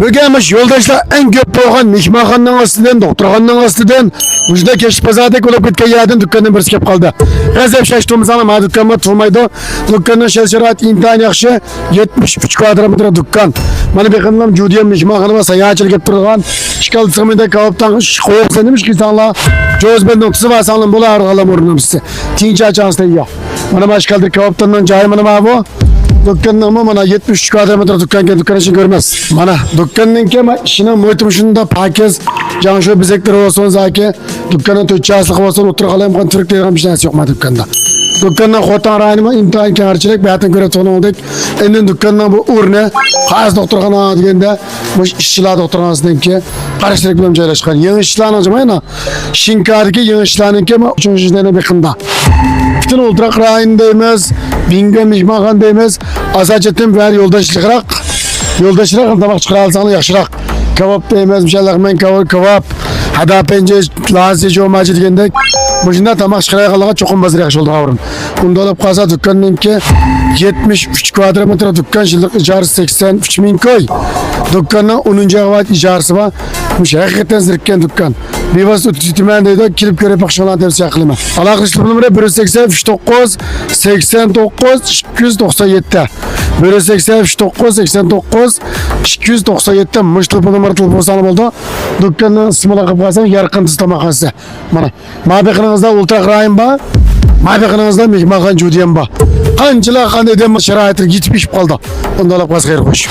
Bugünmüş yoldaşlar en köp bolgan mehmonxonaning ostidan, doktorxonaning ostidan ujda kesh bazardek bo'lib ketgan yerdan dükkandan birisi kelib qoldi. G'azab shashtumuz ana ma dükkanga turmaydi. Dükkanning sharoit intayin yaxshi, 73 kvadrat metr dükkan. Mana bu qanlam judiyam mehmonxona va sayohatchilik kelib turgan. Ishkal tsimida kavobdan qo'yib senimiş ki sanlar Jozben noktası var sanlar bo'lar arg'alam o'rnimizda. Tinch achansda yo'q. Mana başkaldır kavobdan joyi mana bu. Dükkanın ama mana 73 kvadrat metre dükkan için görmez. Mana dükkanın ki işinin muhtemelen pakiz canşı bizekleri olsun zaki dükkanın tüccarlık olsun oturalım kontrak diyen bir şey yok mu dükkanda. Dükkanın kotan rayını imtihan karşılık bayatın göre tonu olduk. Endin dükkanın bu urne kaz doktorxana degende bu işçiler doktorxanasından ki karıştırıp bilen joylashgan. Yeni işçilerin acımayın ha. Şinkardaki yeni işçilerin ki üçüncü işlerine bakımda. Bütün ultrak rayındayız. Binge mehmonxonadayız. Asacetim ver yoldaşlık. Yoldaşlık tamak çıkara alsanız yaxşırak. Kebap deymiz, bir şeyler men kebap. Hada pence, lazı jomacı degende. Bu şunda tamak çıkara kalaka çokum bazır yaxşı oldu avrum. Bunda olup kalsa dükkanın ki 73 kvadrat metre dükkan yıllık icarısı 83 bin koy. Dükkanın 10. kavat icarısı var. Bu şey hakikaten zirkken dükkan. Bir vasıta tütümendeydi, kilip göre bakışmalan tepsi yakılımı. Alakışlı numara 189 89 297. 189 89 297 mışlı bu numara telefon sanım oldu. Dükkanın ismini kapatsan yarkın tıstamaqası. Mana. Mabekınızda ultra krayım var. Mabekınızda mehmonxona judiyam var. Qanchalar qanday dem sharoitga yetib kaldı. Onda olib qaz xeyr xo'sh.